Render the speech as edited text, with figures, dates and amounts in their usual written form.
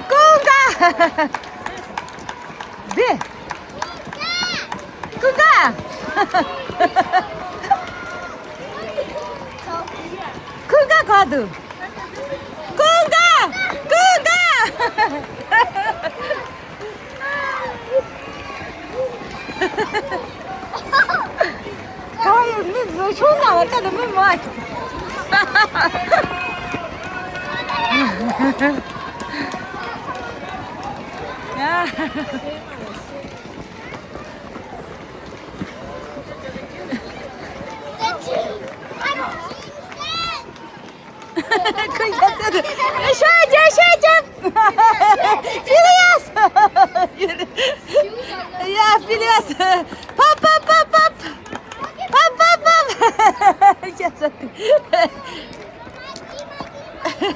Kunga. De. Kunga. Kunga kadu. Kunga. Kunga. Hayır, biz şundan bakalım mı var? Ya. Kıyafetleri. Şöyle. Filias. Ya Filias. Pop pop pop pop. Pop pop pop.